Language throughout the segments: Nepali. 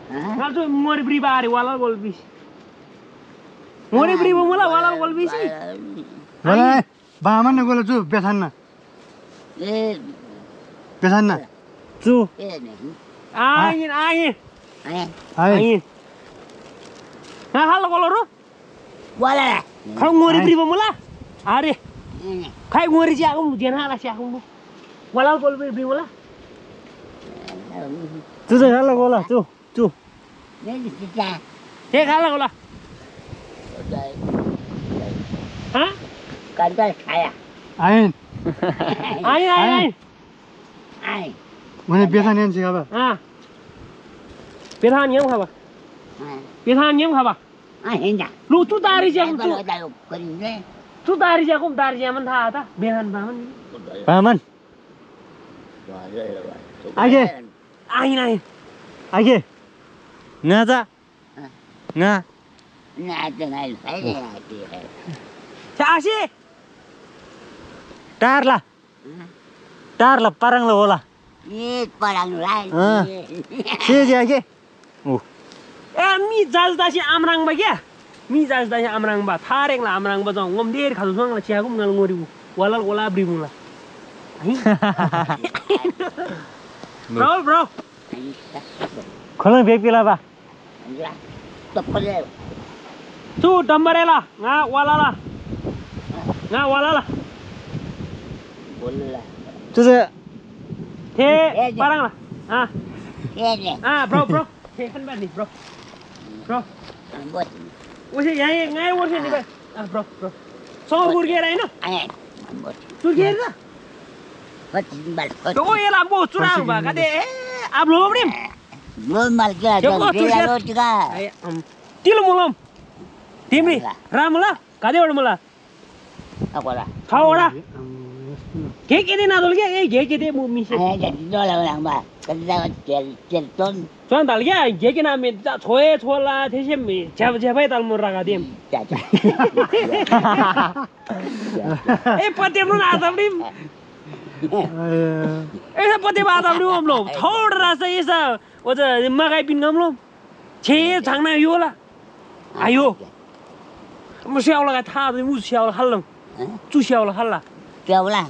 Ngalto mori briba ari wala gol bisi. Mori briba mula wala gol bisi. Wala baman na gola chu besan na. Besan na. Chu. Angin. Angin. Na hal goloro. Wala. Kau mori briba mula. Ari. Kai mori ji aku jena ala si aku. Wala gol briba mula. Chu sa hala gola chu. Nên thì cha. Thế khá là gola. Hả? Cần tôi khai à? Ain. Ai? Mana besan yan siya ba? Besan yam khaba. Besan yam khaba. Ai nhá. Lu tu dari ja Em tu. bảo đại lục cần đấy. Tu dari ja kum dari ja man tha ta. Besan baman. Baman. Age. Age. Nga za. Nga. Nga cái này phải là gì? Chasi. Tar la parang la gola. Ye parang lai. Siya ji age. Mi jal da si amrang ba kya? Mi jal da si amrang ba. Thareng la amrang ba jong ngom der khadu sang la chia kum ngal ngori bu. Wala gola brimu la. Bro. Kholang bek pila ba. Tập cái Tu dambarela nga wala la. bola. Chu sa Thế parang la. Cái này. Bro. Thế kan ba ni bro. Bot. Ose yahi ngai wose ni ba. Bro. So gurge rai no. Ai. Bot. Gurge ra. Bot bal. To yela bo churang ba kade ab lo brim. Lo mal cái Yo ko cái là juga. Til mulom. Timri ramla kade od mula. Apa lah? Thawara. Ke ke na dol ke ke mu mi se. Ai jadi đó là orang ba. Cái đó chel ton. Chuan dal ke ke na me choe chola thế xem mi cha bai dal mu ra ga dem. Cha. Pate mu na dam dim. pate ba dam dim lo. Thawara sa isa. Wo de ma gai bin ngam lo. Che chang na yo la. Ayo. Mu xiao la ga tha de mu xiao la hal. Chu xiao la hal la. Kêu là.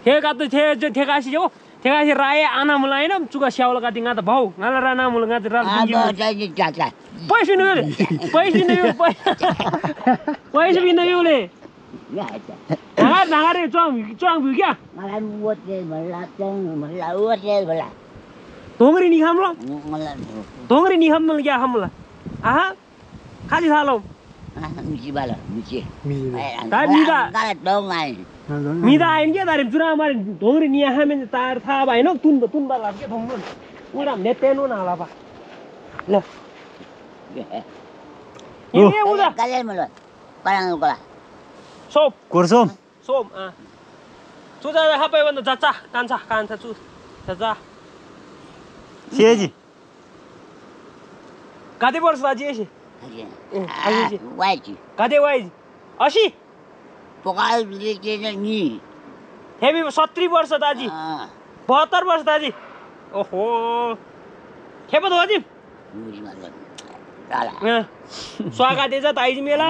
Thế cái gì chứ? Thế cái gì rai ana mulai nam juga xiao la ga dinga da bau. Ngala rana mul nga da ram. Apa jadi caca. Pai sini le. Pai sini le. Ya. Nanga re chuang bu kya? Malah buat dia malah buat dia malah. Dongri ni ham lo. Malah. Dongri ni ham mul kya ham la. Aha. Khali thalo. Misi bala, misi. Ta mi da. Kalau dong ai. Mi da ain kya darim chura mar dongri ni ha men tar tha ba no tun ba la kya thong mun. Uram ne te no na la ba. Le. Ye uda. Kalian malu. Parang ko la. Sop. Kursom. Som Chu za ha pai wan da cha kan cha chu. Cha. Siya ji. Kade bors ba ji shi. Wai ji. Kade wai. Ashi. Pokal beli ni. Hebi 70 वर्ष दाजी 72 वर्ष दाजी ओहो खेप दो दाजी स्वागत है जा ताई जी मेला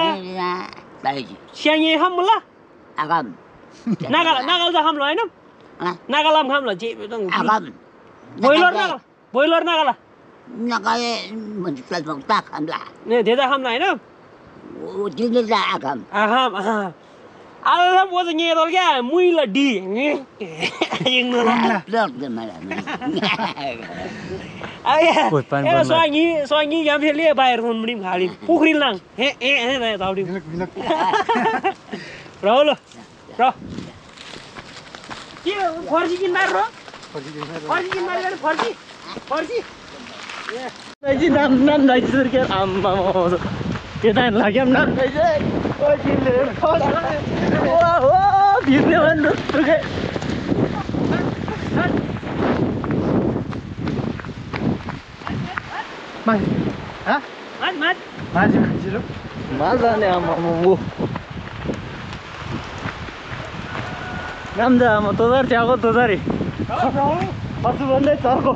ताई जी सियाङे हमला agam नागाल जा हमला हैन नागालाम हमला जे agam बोइलर नागाला नागाले मन्सुला बक्ता हमला ने देजा हमला हैन ओ दिले जा agam Alam wo nye dol ya mui la di yeng no la lok de mala aya era soangi yam se le bayar hun mrim khalin pukhri lang he na tawdi bro ki khorji kin mar ro khorji kin mar gar khorji dai ji nam dai sur ke amma mo ke dan lagam nam dai je oi chile khola wow birne bandu turke Mas. Hah? Mat. Maju. Maza ne amma mo. Namda mo todar chago todari. Pasu bande charko.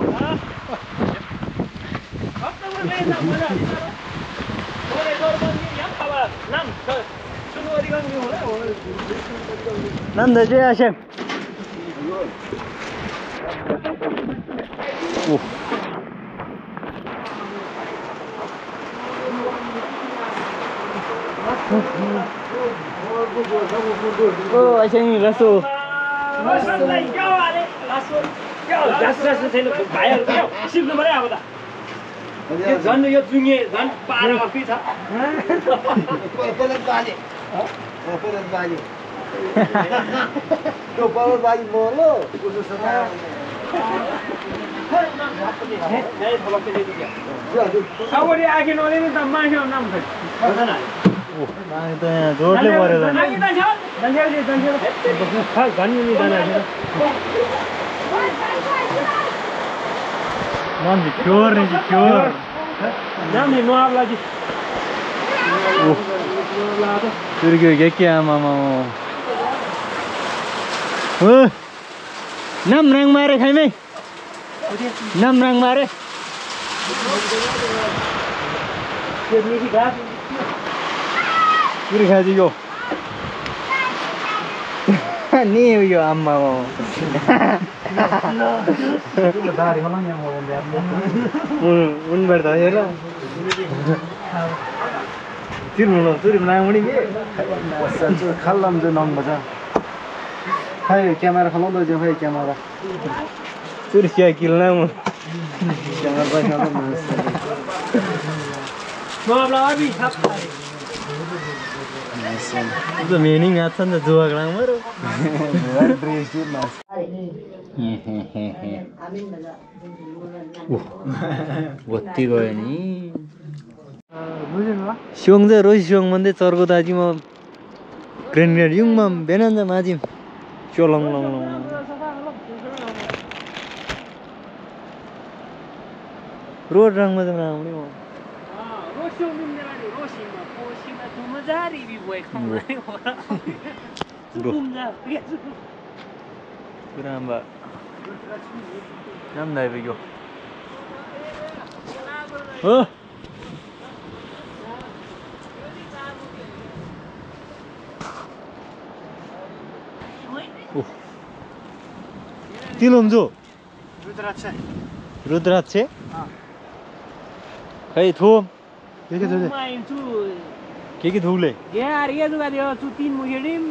남자지 아셈. 오. Oh, asem이 라소. झन् यो जुङ्गे झन् पार अर्कै छ सबैले आखि नलिने त मान्छे नाम छ पानी त यहाँ जोडले परेर नाम क्योर नहीं क्योर नाम नहीं नो आप लाजी फिर क्या मामा नाम रंग मारे खाई में नाम रंग मारे फिर खा जी को नहीं हुई अम्मा उन बैठता है ना फिर बोलो फिर बनाया मुड़ी में खालम जो नाम बजा है कैमरा खालो दो जो है कैमरा फिर क्या किलना मु कैमरा भाई खालो मामला अभी तो मीनिंग आता ना जुआ कलांग मरो ड्रेस ये मास बत्ती गयो नि बुझ्नु स्योङ चाहिँ रोसी स्योङ भन्दै चर्को दाजीमा ग्रेनेड युङमा बेनान्जा माझिम चोलङ लङ लङ रोड रङमा चाहिँ आउने म Caramba. Nam này video. तिलुम्जो रुद्राक्ष खै थोम के धुले यार ये दुगा दियो तू तीन मुखेडिम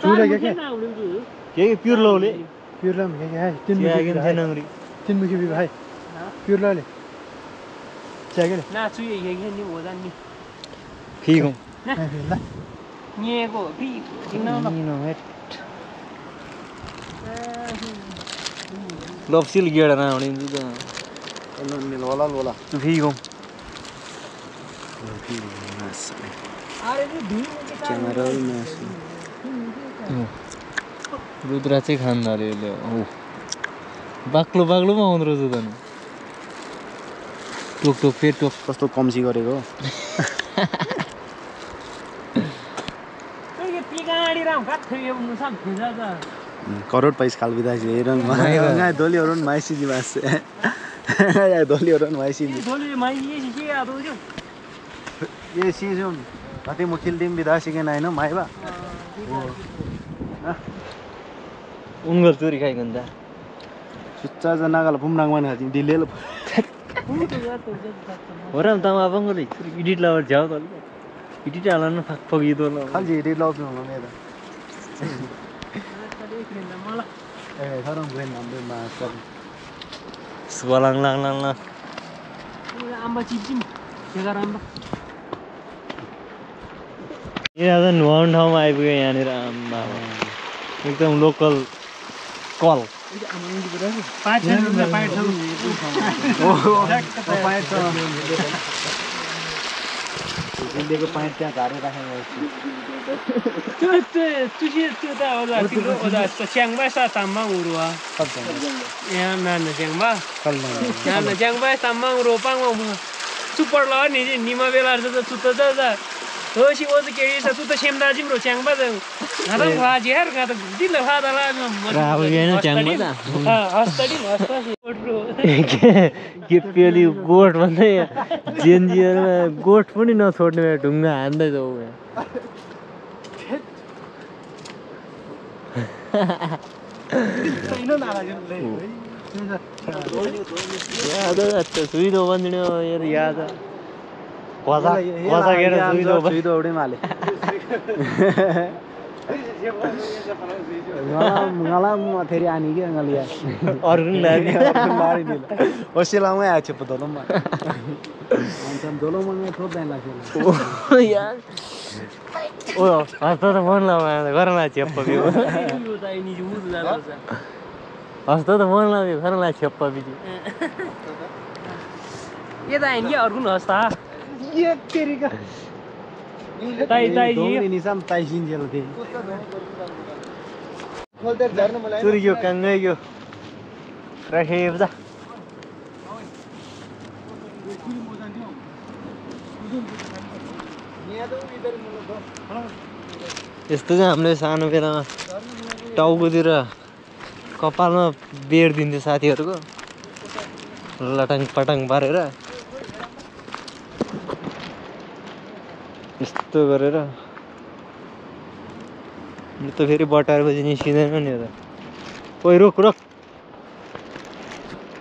चूड़ा क्या के प्योर लोले प्योर ला के है तीन मुखे भी भाई प्योर ला ले क्या के ना चु ये नि ओदान नि फिगो ला निएको फि दिनो नो हेट लप्सिल गेडा ना हुने जुदा लोला तू फिगो अरे नि भिउ कैमरा में रुद्रा चाहिँ खान्दाले ओ बाक्लो बाक्लोमा आउँदो रहेछ त नि टोक टोक फेरि टोक कस्तो कम्सी गरेको करोड पैसा खाल बिदा हेरन गाय दोलीहरुन माइसिजी मास या दोलीहरुन माइसिजी दोली माइसिजी के याद हो जो ये सीजन कति मुखिल टिम बिदा सिकेन हैन माइबा उनगर चोरी खाइकन त सुच्चा जनागाल फुमराङ मान हाजिम दिलेल होराम तमा बंगले एडिट लावर जाओ त एडिट हालन फक फगी दो ल खालि एडिट लाउनु होला मेरा ए थरम गएन हाम्रो मास्टर सुवालाङ लाङ लाङ लाङ आम्बा चिचिम केगार आम्बा यहाँ त नुहाउनु ठाउँमा आइपुग्यो यहाँनिर आम्बा एकदम लोकल कल दिल्लीको पाइट त्यहाँ घारे राखेको च्याङबा सा ताम्बाङ उरुवा यहाँ नान च्याङबा नान च्याङबा ताम्बाङ रोपाङ सुपर ल नि निमा बेला त सुत्त Hoje hoje que isso tudo sempre dá de bro chang ba nada faz यार का तो दिल फादा ला राव गएन च्याङमा त हस्तडी हस्तसी बro के पेली गोठ भन्दै जेनजियरमा गोठ पनि नछोड्ने ढुङ्गा हान्दै जाऊ याद अच्छा सुइदो बन्दिने यार याद कोसा कोसा गेर सुइदो उडे माले ngala materi ani ke ngalia orgun lari ni osila ma ache padolom ma antam dolom ma thod dain la o yaar o hasta त मन लाग्यो गर्न चेप्प बिउ यो चाहिँ नि जुर जान्छ हस्ता त मन लाग्यो गर्न चेप्प बिउ ये त हैन के अर्को हस्ता ये तेरी का ताई ताई जी निसम ताई सिन्जेल थे खोलते झर्न मलाई चुरियो काङ्गैयो राखेब जा यस्तो चाहिँ हामीले सानो बेलामा टाउकोतिर कपालमा बेर दिन्थ्यो साथीहरूको लटाङ पटाङ पारेर यस्तो गरेर यो त फेरि बटारेपछि निस्किँदैन नि त ओइ रोक रोक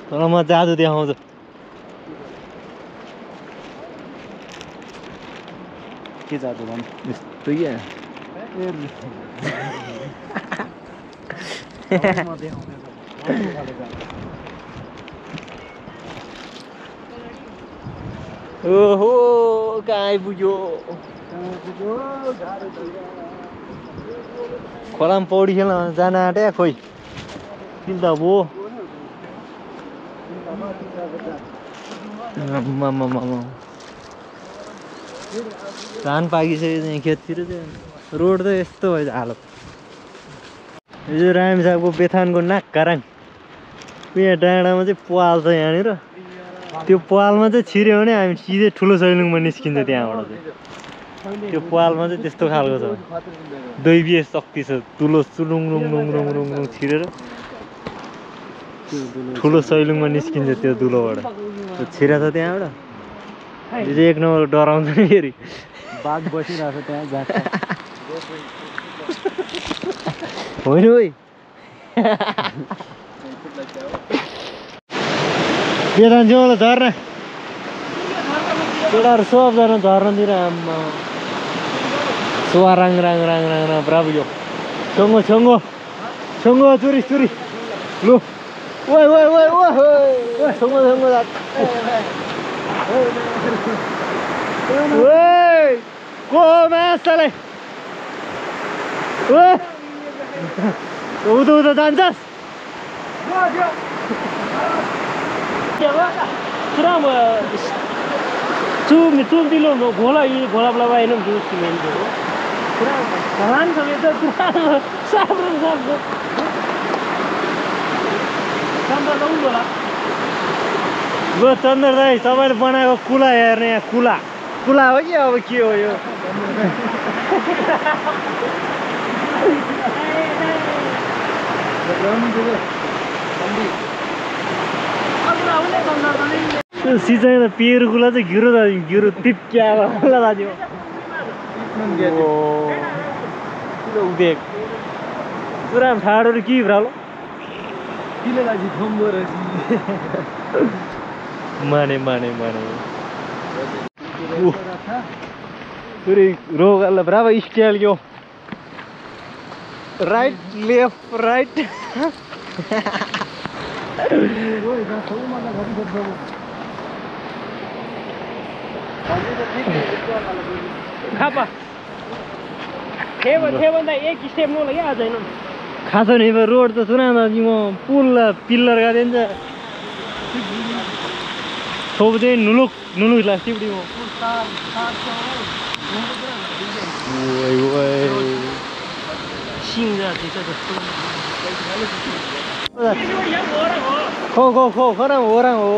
तर म जादु देखाउँछु के जादु भन् यस्तो क्या ओहो कहाँ आइपुग्यो खोलामा पौडी खेल्न जान आँट्या खोइ किन त भो धान पाकिसक्यो चाहिँ खेततिर चाहिँ रोड त यस्तो भएछ हालत यो चाहिँ रामसाको बेथानको नाक काराङ यहाँ डाँडामा चाहिँ पाल छ यहाँनिर त्यो पालमा चाहिँ छिर्यो भने हामी सिधै ठुलो सैलुङमा निस्किन्छ त्यहाँबाट चाहिँ त्यो पालमा चाहिँ त्यस्तो खालको छ दैवीय शक्ति छ ठुलो सुलुङ रुङ रुङ रुङ रुङ रुङ छिरेर ठुलो सैलुङमा निस्किन्छ त्यो दुलोबाट त्यो छिरा छ त्यहाँबाट यो चाहिँ एक नम्बर डराउँछ नि फेरि बाघ बसिरहेको छ त्यहाँ जान्छ होइन है के जान्छु होला झर्ना केटाहरू सबजना झर्नातिर आम्मा सुवा राङ राङ राङ राङ राङ ब्राबु यो छङ्गो छङ्गो छङ्गो चुरी चुरी लु ओइ ओइ ओइ ओइ छङ्गो छङ्गो ओइ को मासले ओइ उदो उदो जान्छस् Seram cum dilo bola ini bola bola ini jus main dulu. Seram kawan sampai itu seram sabun sabun. Sampai tahu bola. Gue tender deh, sampai mana kau kula ya nih kula. Kula aja apa kio yo. सिँचाइ त पेरुकुला चाहिँ घिरो घिरो टिप्क्या दाजु उदेक पुरा ठाडोहरू के भ्रालो माने माने माने पुरै रोग ब्राभो स्टाइल यो राइट लेफ्ट राइट खापा भन्दा एक स्टेप नलाग्यो आज होइन खासो नि रोड त सुना म पुल पिल्लर गरिदिन्छ सोब्दै नुलुक नुलुक लाग्छ टिप्टी म सिङ जाति छ जस्तो खो खो खो खरा orang oh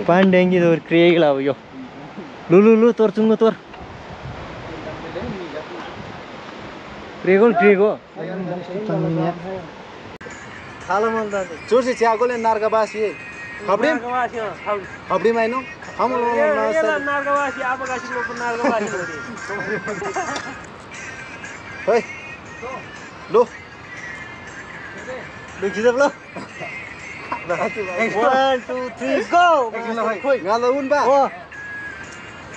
पांडेंगी तो क्रिएट लाओ यो लू तोर चुंगो तोर क्रिएगो थाला मन त चोर्सी च्याकोले नार्काबासी हब्डी माइनो हम नार्कावासी आबगासी लोक नार्कावासी होय लो खिचप लो 1 2 3 go गालो उन बा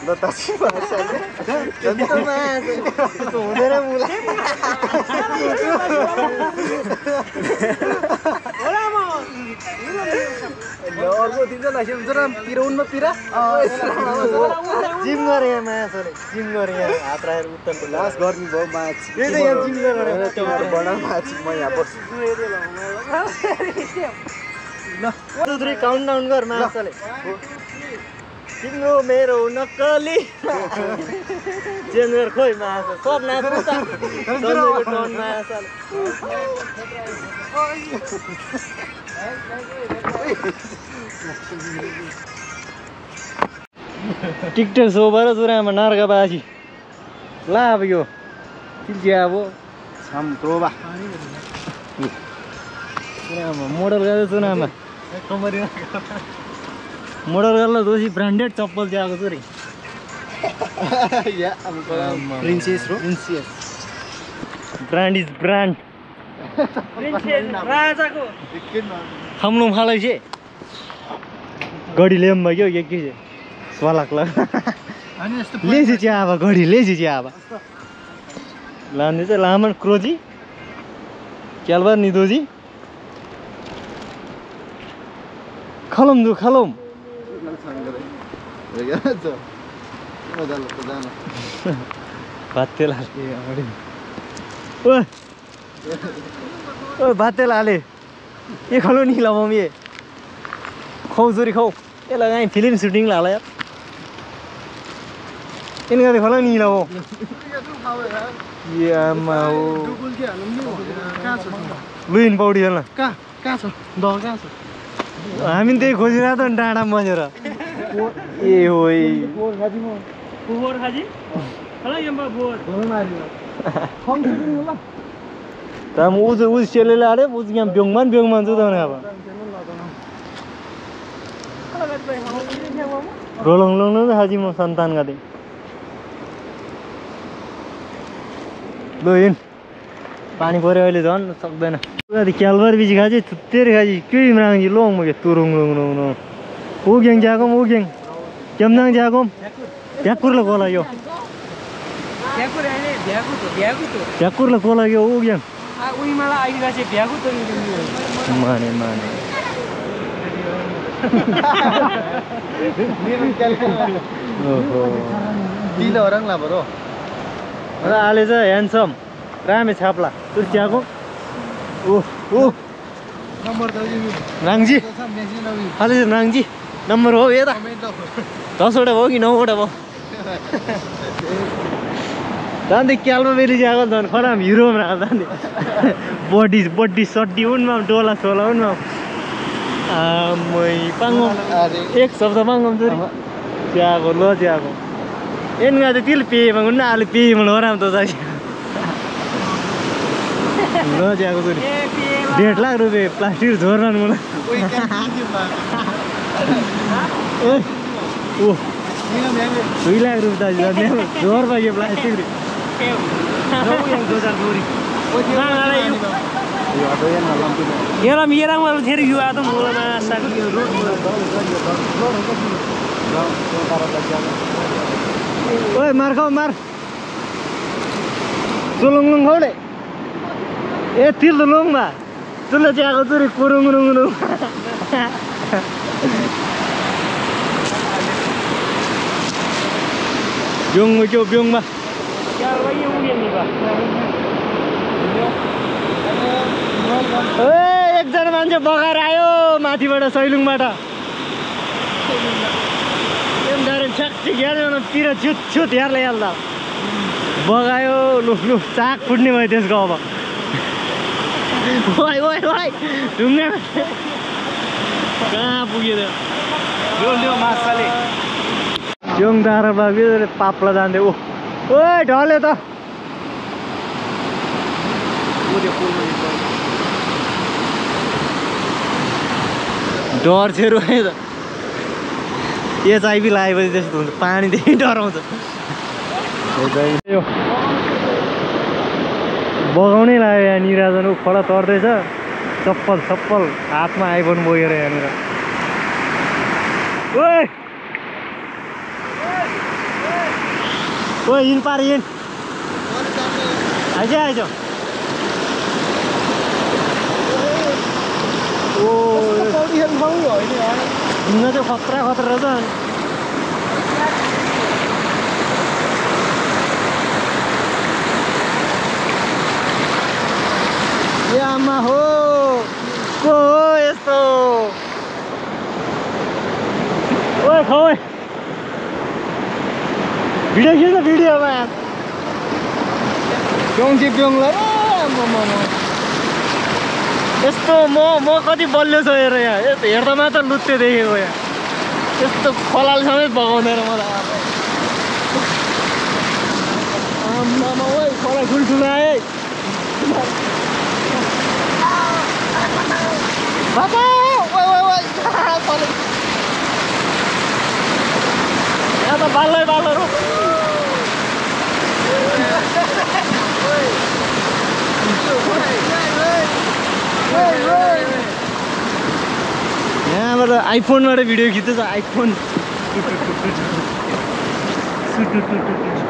ल तासी भाषा जन्तमा त्यो हुँदैन मुला होला म अर्को दिन चाहिँ लाइसेन्स हुन्छ र पिरो उनमा पिरा जिम गरे यहाँ माछाले जिम गरे यहाँ हात राखेर उत्तरको लास गर्नु भयो माछ त्यही त यहाँ जिम गरेर त्यो बडा माछ म यहाँ बस्छु ल 2 3 काउन्टडाउन गर माछाले तिम्रो मेरो नक्कली जेनर खोइ माछा सब नाच्नु त सन्जयको टन माछाले टिकटक सोबर सुरामा नार्काबासी ला अब यो तिल्ची अब छम त्रोबा सुनामा मोडल गर्दै सुनामा मोडल गर्ला दोषी ब्रान्डेड चप्पल चाहिँ आएको छ रे या प्रिन्सेस रो प्रिन्सेस ब्रान्ड इज ब्रान्ड राजाको थम्लुम खालै छे गडी ल्याम भयो के छ स्वालाक ल लेजी चाहिँ आबा गडी लेजी चाहिँ आबा लान्दै चाहिँ लामन क्रोजी क्यालबार निदोजी खलम दु खलम भातेला ओ भातेला हाले ये खलो नि ला मम्मी खौ जोरी खौ ये लगाए फिल्म शूटिंग ला यार इनका देखो नि ला वो ये माओ लुइन पौडी होला कहाँ छ द कहाँ छ हामी त्यही खोजिरहेको त डाँडामा बसेर ए होइ पोहोर खाजी होला यम्बा पोहोर ताम उज चेलेले आरे उज यहाँ ब्योङमान छु त अब रोलङ लङ न हाजी म सन्तान गादे लो हिँड पानी पर्यो अहिले झन् सक्दैन क्यालबार बिजी खाजी थुत्तेरी खाजी के इमराङजी लोङ म के तुरुङ लुङ लुङ लुङ उग्याङ जागम उग्याङ केमनाङ जागम भ्याकुरले कोला यो भ्याकुरले कोला यो उग्याङ उही मलाई आइदिएको चाहिँ भ्यागु त माने ओहो तिलो रङ ला बरो र आले चाहिँ ह्यान्डसम रामे छाप्ला तुर्च्याको ओह नम्बर त राङजी आले राङजी नम्बर हो यता 10 वटा भयो कि 9 वटा भयो जान्दै क्यालमा बेली जाएको झन् खराब हिरोमा जान्दै बडी सड्डी उनमा डोला सोला उनमा आमै पाङ्गम एक शब्द पाङ्गम चोरी च्याको ल च्याको एनगा चाहिँ तिल पेमा उन्न आले पेमा नराम त चाहिँ ल च्याको चोरी 1.5 लाख रुपियाँ प्लास्टिक झोर्न मलाई ओ 2 लाख रुपियाँ दाजु झोर भयो plastic Yerang malu ceri juga tuh mulai masak. Oi mar kau mar. Tolong kau deh. Til tolong mah. Tulah jaga tu kurung. Biong macam biong mah. एकजना मान्छे बगाएर आयो माथिबाट सैलुङबाट ठ्याक्कै ग्यारेजतिर छुत हेर्ला हेर्दा बगायो लु लु चाक फुट्ने भयो त्यसको अब ओइ ओइ ओइ ढुङ्गा कहाँ पुग्यो ल्यो माछाले जोङ दारा बाबी पाप्ला जान्थ्यो ओ ओइ ढल्यो त डर चाहिँ रोयो त एचआइभी लागेपछि त्यस्तो हुन्छ पानीदेखि डराउँछ बगाउनै लाग्यो यहाँ निराजन खडा तर्दैछ चप्पल चप्पल हातमा आइफोन बोकेर यहाँनिर ओइ ओइ हिँड पार हिँड आइज आइज ओ हिँड्न चाहिँ खतरा खतरा रहेछ ए आमा हो को हो यस्तो ओए खोइ भिडियो खिच्न भिडियोमा प्योङ ल यस्तो म कति बलियो छ हेर यहाँ यस्तो हेर्दा मात्र लुत्ते देखेको यहाँ यस्तो खोलाले समेत बगाउँदैन मलाई आम्मामा ओइ खोला ठुल्ठुलो आए बाबा ओइ ओइ ओइ यहाँ त बाल्लै बाल्लो यहाँबाट आइफोनबाट भिडियो खिच्दैछ आइफोन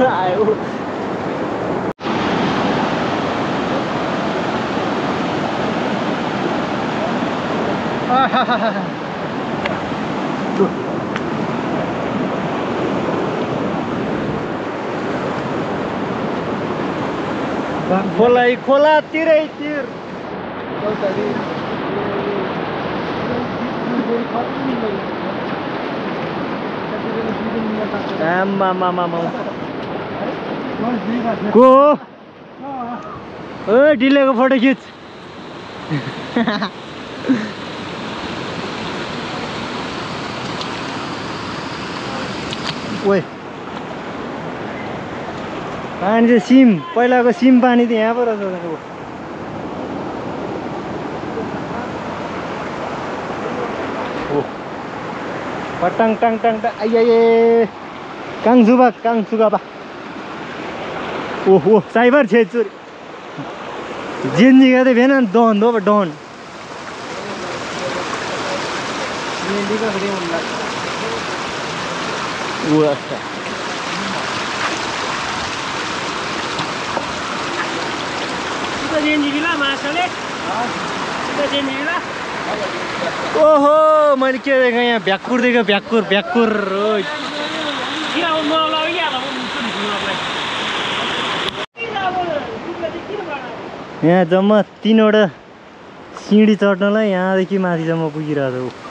आयो खोला खोला तिरै तिर को ओ डिलेको फोटो खिच ओइ पानी चाहिँ सिम पहिलाको सिम पानी त यहाँ पो रहेछ पटाङ टाङ टाङ टाङ आइए काङसुगा ओहो साइबर छे चोरी जिंदगी का भेन डॉन दो डॉन वो अच्छा ओहो मैले के देखेँ यहाँ भ्याकुर देखेँ भ्याकुर यहाँ जम्मा 3वटा सिँढी चढ्नलाई यहाँदेखि माथिसम्म पुगिरहेको छ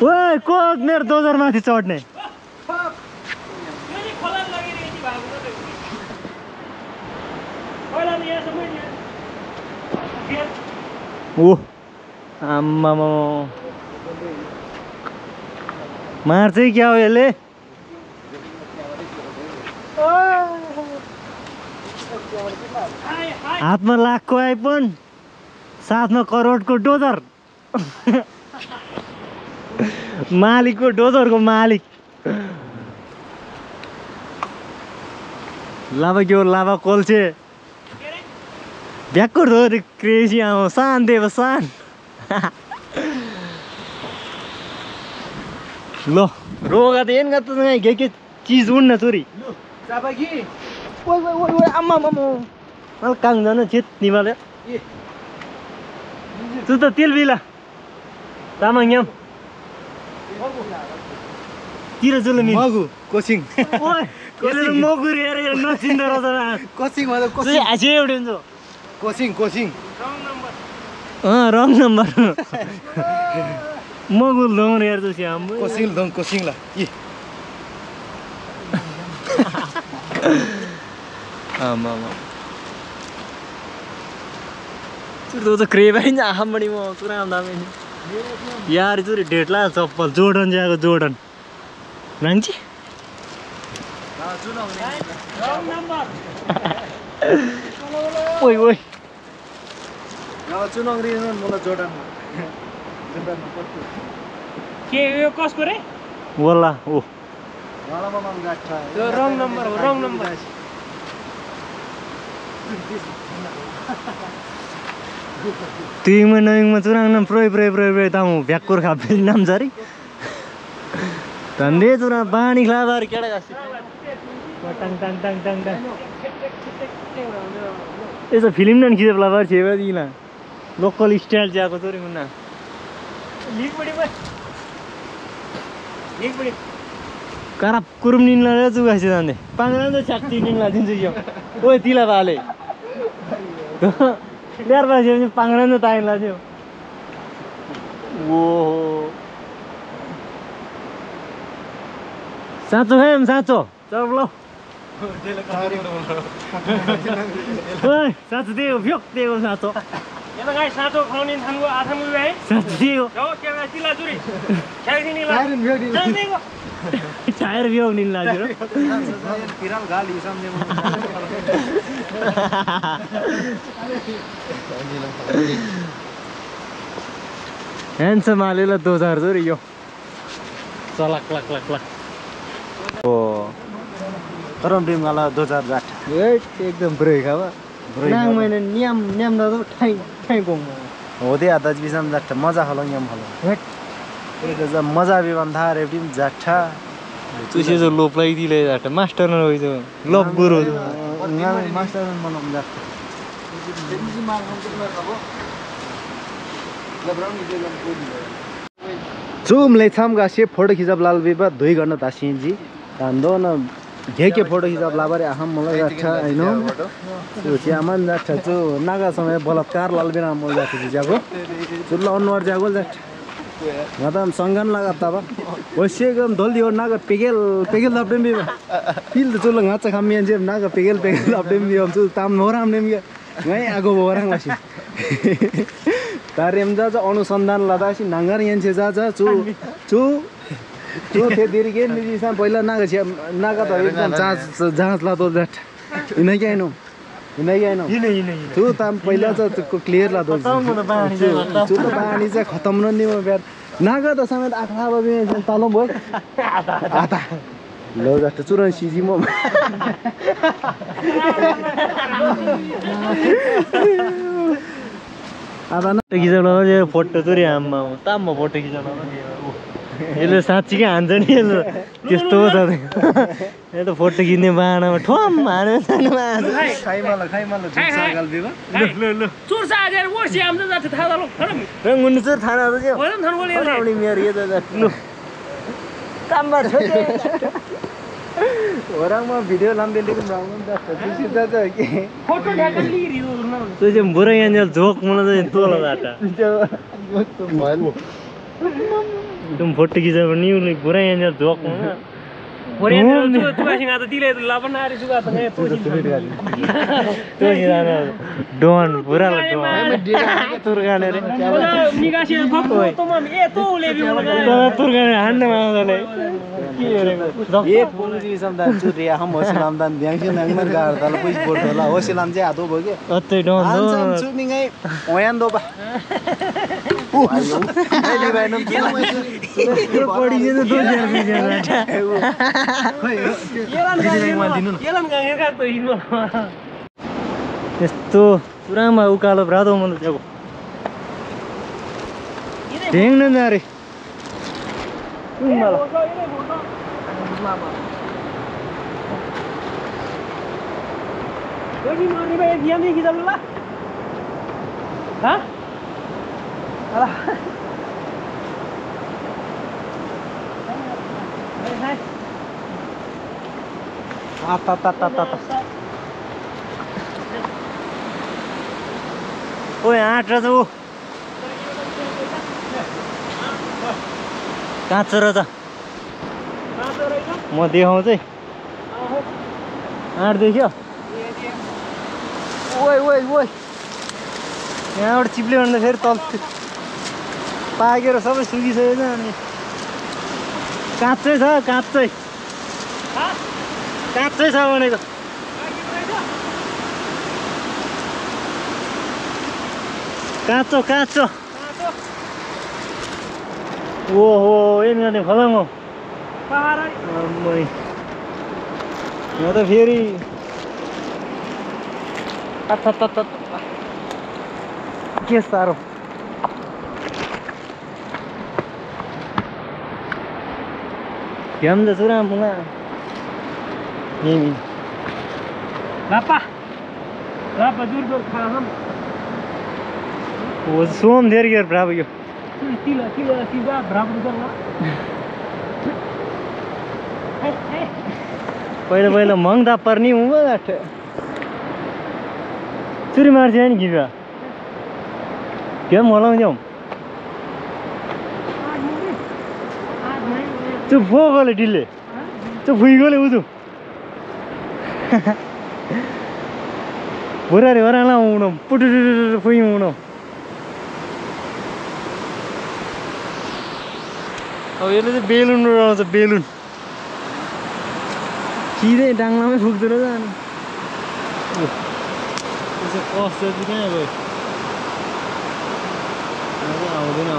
ओए को मेरो दोजर माथि चढ्ने ओ आम्मामा मार चाहिँ क्या हो यसले हातमा लाखको आइफोन साथमा करोडको डोजर मालिकको डोजरको मालिक लाभा के हो लाभा कोल्छे भ्याकुर हो क्रेजी आऊ सान देव सान लो रोगा त ಏನ್ ಗತ್ತ ಗೆ चीज उड्न चोरी चापाकी ओइ ओइ ओइ आम्मा मम mal kang जान चित निमाले तु त तेल बिला तामाङ याम तिर जुल मिन मगु कोचिङ ओए यसले मगु रे नचिन्दो रहेछ कोचिङ मतलब चाहिँ आजे एउटै हुन्छ कोचिङ कोचिङ रङ नम्बर मगु लङ रे यार तुसी हम कोचिङ दङ कोचिङ ला इ आमा तो क्रेब है नि आम बड़ी म कुरा आउँदा पनि यार चुरी ढेटला चप्पल जोर्डन जाको जोर्डन नाङ्ची ओइ ओइ चुनाउ रे मलाई जोर्डन के यो कसको रे वल्ला ओ मलाई मन गाठा यो रङ नम्बर हो रङ नम्बर तिङमा नइङमा चुराङ प्रोय तामु भ्याक्कुर खापे नाम जारी धन्दे चुरा पानी खलाबार केडा गासी टङ टङ टङ टङ टङ यसो फिल्म नन खिचे ब्लाबार छेबा दिला लोकल स्टाइल जाको चोरी मुन्ना लिक बडी कराप कुरुम निनला रे जुगासी जान्दै पाङरान त छाक्ति निनला दिन्छु यो ओइ तिला बाले ल्यार बाजे पनि पाङरान त ताइला थियो ओ साँचो हेम साँचो चल ल ओइ साँचो दियो फ्योक दियो साँचो यहाँ गाई साँचो खुवाउने थान्गो आथामु भाइ साँचो दियो हो के चिला चुरी छ्याइदिनी ला टायर भ्याउ निन लाग्यो किराल गाली सम्झे ह्यान्डसम हालेर 2000 जोरी यो चलाक लक लक लक ओ तरम ड्रिम वाला 2008 एकदम ब्रेक अब नाङ मैंने नियम नियम दा तो ठाई ठाई को हो दे आता बिसम जाठा मजा हलो यम हलो हेट ए मजा भी बन्धा रे ड्रिम जाठा तुसे जो लोप लाई दिले जाठा मास्टर न होई जो लोप गुरु मास्टर मनम जाठा चुम लेछाम गासे फोटो खिचब लाल बिबा 2 घण्टा तासिनजी तान्दो न घेके फोटो खिचब लाबारे अहम मलाई जाठा हैन त्यो चियामान जाठा चु नागा समय बलात्कार लाल बिना मोल जाठा जागो चुल्ला अनवर जागो जाठा गदम संगन लगा तबा वैसे गम दल्दी और नागा पेगेल लापडेम बिबा फिल त चुल्ला ngacha खामियन जे नागा पेगेल लापडेम बिबा चु ताम नोराम नेम गे ngai आगो बोराङ लासी तारेम जा अनुसन्धान लदासी नांगर यन्से जा चु थे दिरगे निजिसा पहिला नागा त एकदम जाँच ला तो जाट इनै गएनो तु ताम पहिला त क्लियर ला दो चु त पानी चाहिँ खतम न नि म ब्यार नागा त समेत आखला बबे तल भयो आता लो जाट चुरन सिजी म आदा न खिचौला फोटो चोरी आम्मा ताम फोटो खिचौला यसले साँच्चीकै हान्छ नि यसले त्यस्तो छ यो त फोटो खिच्ने बाणामा ठम हानेर खाइमाला जुसा गल्बीमा ल चोर साजेर वर्सी आम्दा जाथे थाहा ल खरम रंगुन्नु चोर थाना त के वरम थन बोले आउने मेरो यो त लु ताम्बा छोटे ओराङमा भिडियो लाम्बे लेकिन राउनु त जुसी दाज के फोटो ढ्याक लिरि न त्यो चाहिँ बुरा यहाँ झोक मलाई चाहिँ तोला जाटा तुम फोटो खिचा भने बुरा यहाँ झोक ओरेन तुगासिङ त दिले लापन आरि जुगा त ने तो डोन बुरा डोन तुरगाने रे निगासी फक्को तम ए तो लेबी होला तुरगाने हान्न माउले के रे एक बोलजी समदा चुरिया हम होसलाम दान द्याङसे नङमर गार तल पुइ बोट होला होसलाम चाहिँ आदो भयो के अत्तै डोन दो चुमिङै ओयान दो बा ओ आयो एली बाइनम यो पडी जे दो हजार बिजा यस्तो पुरामा उकालो रातो मन जाको ढेङ न रे कोनी मार्ने भए ध्यान देखि चल ल ह अला ओए आँट रहेछ ऊ काँचो रहेछ म देखाउँछु है आँट देख्यो ओइ ओइ ओइ यहाँबाट चिप्ल्यो भने त फेरि तल पाकेर सबै सुकिसकेको छ अनि काँचै छ काँचै काँचै छ भनेको काँचो काँचो ओहो ಏನು गर्ने फलाङ हो यहाँ त फेरि के साह्रो घ्याम त सुरा मुला Lapa dur khaham. वो सोम धेर गर ब्राबो यो Tiba berapa dur lah? पहिला पहिला महँगा पर्नी हुँदा जाठ चुरी मार्छ नि गिरा गेम होला जाउँ त्यो फोगले डिले त्यो फुइगोले उजु बुरारी वराला उनो पुटु फुइ उनो अब यसले चाहिँ बेलुन उडाउँछ बेलुन सिधै डाङ्लामै फुक्दो रहेछ अनि त्यसो कस्तो चाहिँ कहाँ गयो आउँदैन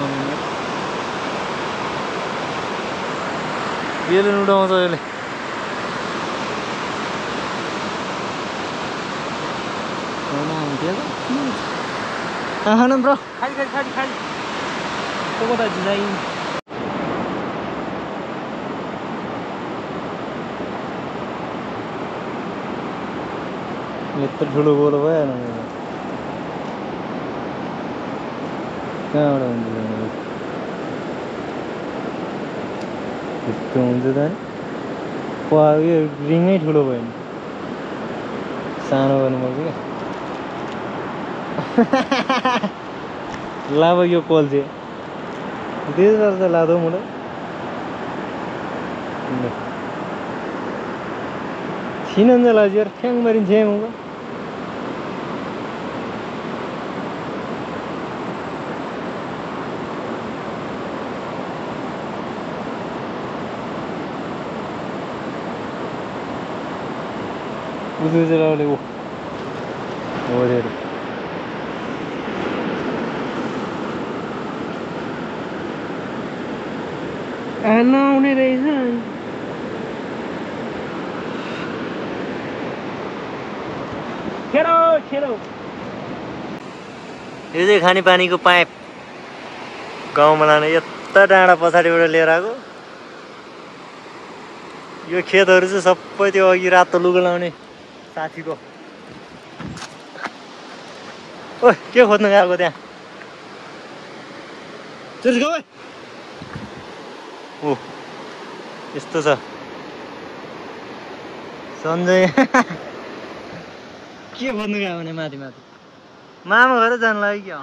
बेलुन उडाउँछ यसले खानु bro Kali. Kau dah design. यत्रो ठुलो गोलो भएन कहाँबाट हुन्छ त्यस्तो हुन्छ त नि यो रिङै ठुलो भयो नि सानो गर्नुपर्छ क्या लाभ यो कोल्चे त्यसबाट त लाँदो मुला छिनन्छ लाजिएर ठ्याङ मारिन्छ मुगा उजु चलाउले ओ ओरेर Anak ni rasa. Kero. यो चाहिँ खानेपानीको पाइप गाउँमा लाने यता डाँडा पछाडिबाट लिएर आएको यो खेतहरू चाहिँ सबै त्यो अघि रातो लुगा लाउने साथीको ओ के खोज्नु गएको त्यहाँ ओ यस्तो छ सञ्जय के खोज्नु गयो भने माथि मामा घर जानु लाग्यो क्या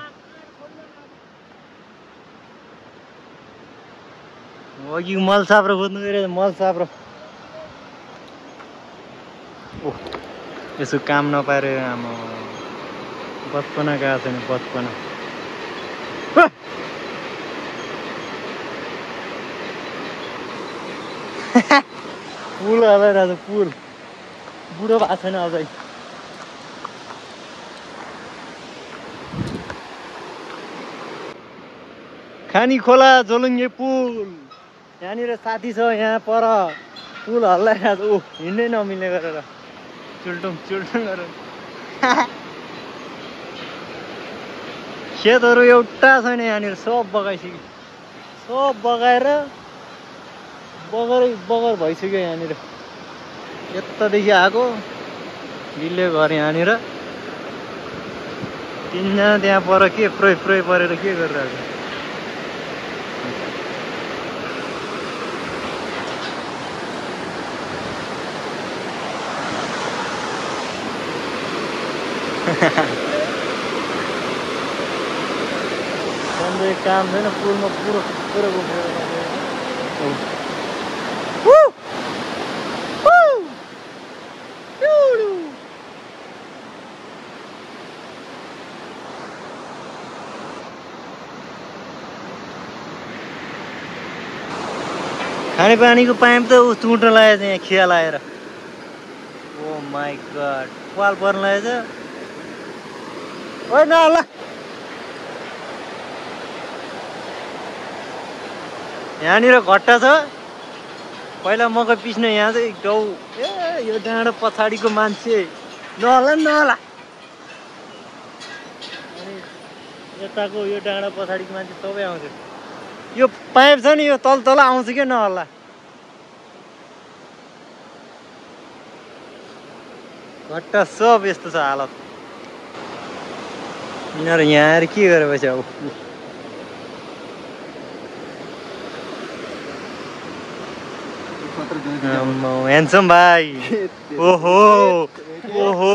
अघि मल साप्रो खोज्नु गएर मल साप्रो ओ यसो काम नपाएर आमा बचपना गएको छैन बचपना पुल हलाइरहेको छ पुल बुढो भएको छैन अझै खानी खोला जोलुङ्गे पुल यहाँनिर साथी छ यहाँ पर पुल हल्लाइरहेको छ ऊ हिँड्नै नमिल्ने गरेर चुल्टुङ गरेर खेतहरू एउटा छैन यहाँनिर सब बगाइसक्यो सब बगाएर बगर भइसक्यो यहाँनिर यतादेखि आएको गिल्ले घर यहाँनिर तिनजना त्यहाँ पर के प्रयोग परेर के गरिरहेको काम छैन पुलमा पुरो पुरो खानेपानीको पाइप त ऊ चुट्न लागेको छ यहाँ खिया लाएर ओ माई गड पाल पर्न लागेछ ओइ नला यहाँनिर घट्टा छ पहिला मकै पिस्ने यहाँ चाहिँ गाउँ ए यो डाँडो पछाडिको मान्छे नहोला नि नहोला अनि यताको यो डाँडो पछाडिको मान्छे सबै आउँछ यो पाइप छ नि यो तल तल आउँछ क्या नहोला घट्टा सब यस्तो छ हालत यिनीहरू यहाँ आएर के गरेपछि अब ह्यान्डसम भाइ ओहो ओहो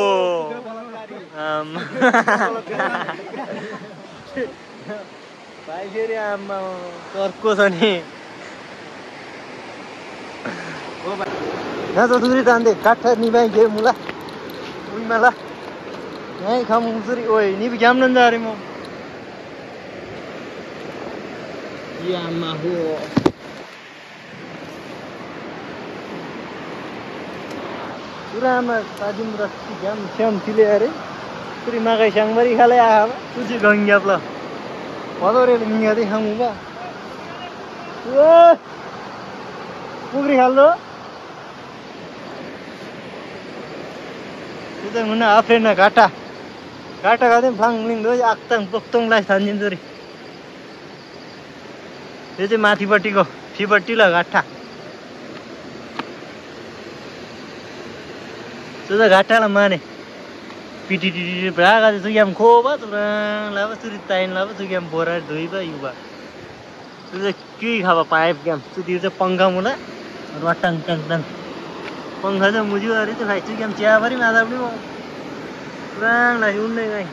भाइ फेरि आमा कर्को छ नि यहाँ चौधरी तान्दै काठ निभाइ गयो मुला उइमा ला यहीँ खाम उसरी ओइ निभी घ्याम न जा अरे म आमा हो पुरामा ताजिम रस्सी घ्याम श्याम थिले अरे पुरी मागाई स्याङबारी खाले आहा तुझी गङ्ग्याप्ला भदौरे मिङ्गादै खामु बा ओ पुग्री खाल्दो त्यो मुना आफ्रेन घाटा घाटा खाँदै फ्लाङ लिङ्दो आक्ताङ पोक्तोङलाई थान्जिन्छरी त्यो चाहिँ माथिपट्टिको फिपट्टि ल घाटा त्यो त घाटालाई माने पिटिटिटी भागा चुक्याम खोबा तुरा लाबा चुरी ताइन लाबा चुक्याम बोरा धुइबा युवा त्यो चाहिँ के खाबा पाइप क्याम त्यो चाहिँ पङ्खा मुला रटाङ टाङ टाङ पङ्खा चाहिँ मुज्यो अरे त्यो भाइ चुक्याम चियाबारी मादा पनि पुराङ लाग्यो उन्नै गाई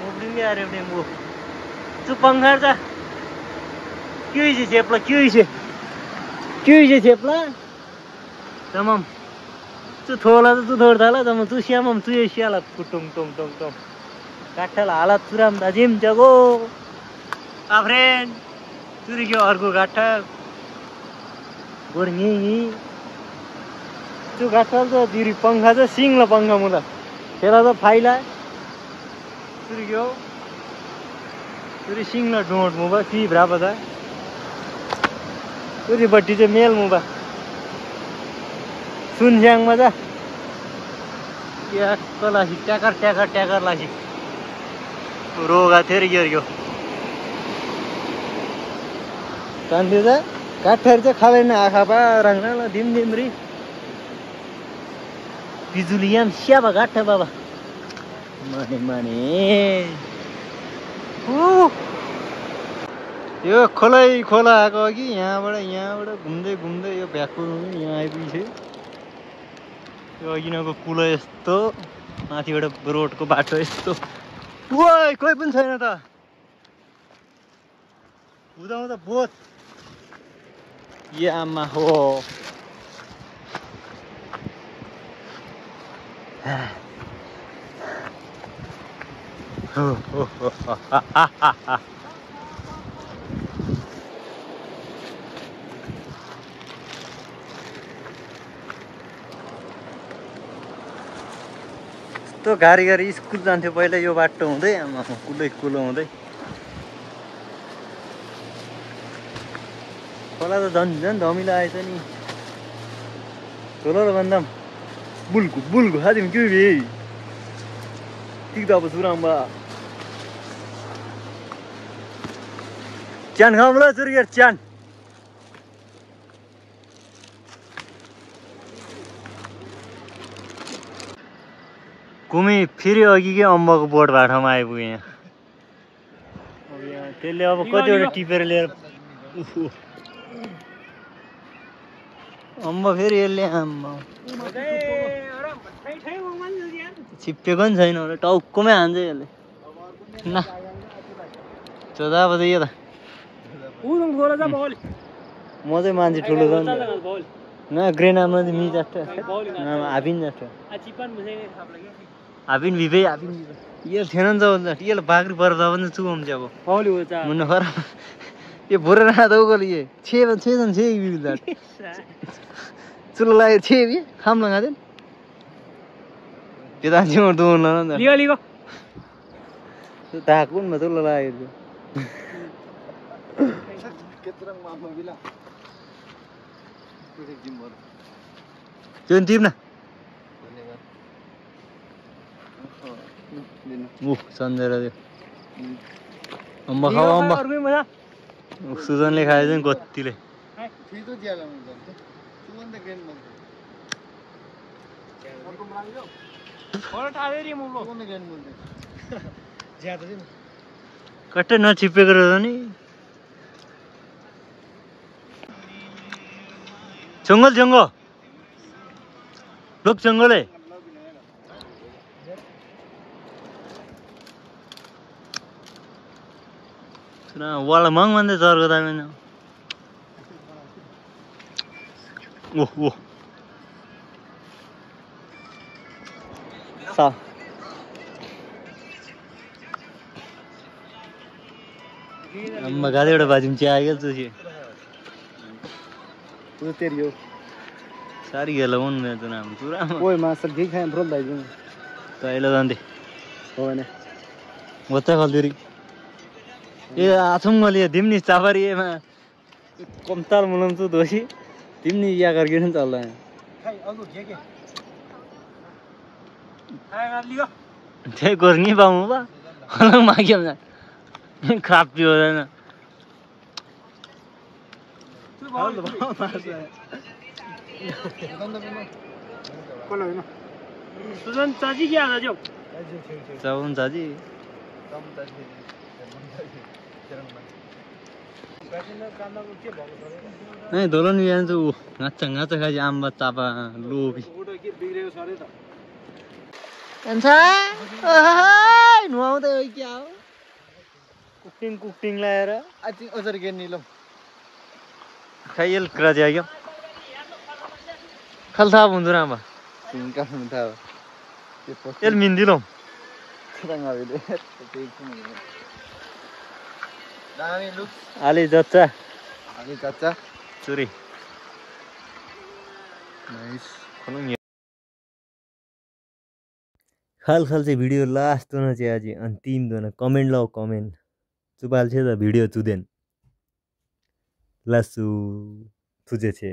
मोब्रिङ अरे पनि मो त्यो पङ्खा त के छ छेप्ला के छ छेप्ला तमाम तू थोला तू थोड झाला तर मग तू श्यामम तू ये श्याला कुटुम टुम टुम टुम काठाला हालत सुराम दाजिम जगो आफ्रेन तुरी के अर्को गाठा गोर्नी तू गाठा त दिरी पंखा त सिङला पंखा मुला तेला त फाइला तुरी के तुरी सिङला डोट मुबा फी भ्रापा त तुरी बट्टी चाहिँ मेल मुबा सुनस्याङमा जा ट्याक्क लासी ट्याकर ट्याकर ट्याकर लासी रोगा थियो यो कान्थ्यो जा काठहरू चाहिँ खाँदैन आँखा पा रङ्गला दिम दिमरी बिजुलियान स्याबा गाठा बाबा माने माने यो खोलै खोला आएको अघि यहाँबाट घुम्दै घुम्दै यो भ्याकुर यहाँ आइपुग्यो यो अघिनको कुलो यस्तो माथिबाट रोडको बाटो यस्तो ओइ कोही पनि छैन त हुँदा बोत ए आमा हो यस्तो गाडी गाडी स्कुल जान्थ्यो पहिला यो बाटो हुँदै आमा कुलै कुलो हुँदै खोला त झन् झन् धमिलो आएछ नि ठुलो र भन्दाम बुलको हाजिम के भे ठिक त अब सुराम्बा च्यान खाऊँ ल चुरिएर च्यान घुमी फेरि अघिकै अम्बको बोटबाट ठाउँमा आइपुग्यो यहाँ त्यसले अब कतिवटा टिपेर लिएर अम्ब फेरि यसले आम्मा छिप्पेको नि छैन होला टाउकोमै हान्छ यसले न चोदा बजे यो त म चाहिँ मान्छे ठुलो छ नि न ग्रेनामा चाहिँ मी जाट्छ हाबिन जाट्छ हाबिन भिभे ये थिएन नि त ये बाख्री पर त पनि चुम चाहिँ अब मुन्न खराब ये भोरे रहा था वो लिए छः जन छः भी जाट चलो लाए छः भी खाम लगा दे ये ताजी मोड़ दो ना ना लियो तो ताकून मत लो लाए जो कितना मामा बिला जोन टीम ना संजय दे अम्मा खाओ अम्मा सुजनले खाए चाहिँ गोत्तीले कट्टै नछिपेको रहेछ नि जङ्गल जङ्गल लोक जङ्गलै वाला मंग बंदे जोर को दाम ना वो सा अम्मा गाड़ी उड़ा बाजू में आएगा तुझे तू तेरी हो सारी गया लोगों ने तो नाम पूरा कोई मास्टर घी खाए ब्रोल दाई दूँ तो ये लोग आंधे हो ने बच्चा खाल देरी ये आसुम वाली दिमनी चावरी है मैं कमताल मुलम तो दोषी दिमनी या करके नहीं चल रहा है हाय अगु के हाय कर लियो ते करनी पाऊँ बा अलग मांगे हमने खराब भी हो रहा है ना सुजन चाची क्या था जो चावल चाची नहीं दोलन भी आने तो ngaca ngaca खाली आम बतापा लोभी कंसा ओह नुआऊ तो क्या कुकिंग लाया रहा आई थिंक उधर के नीलो खाइल करा जाएगा खल था बुंदुरा मा इनका था ये मिंदी लो खतंग आ गए दामी लुक आली चाचा आली चाचा चुरी नाइस खलङ खाल चाहिँ भिडियो लास्ट दोन चाहिँ आज अन्तिम दोन कमेन्ट लाओ कमेन्ट चुपाल छ त भिडियो चुदेन लासु थुजे छे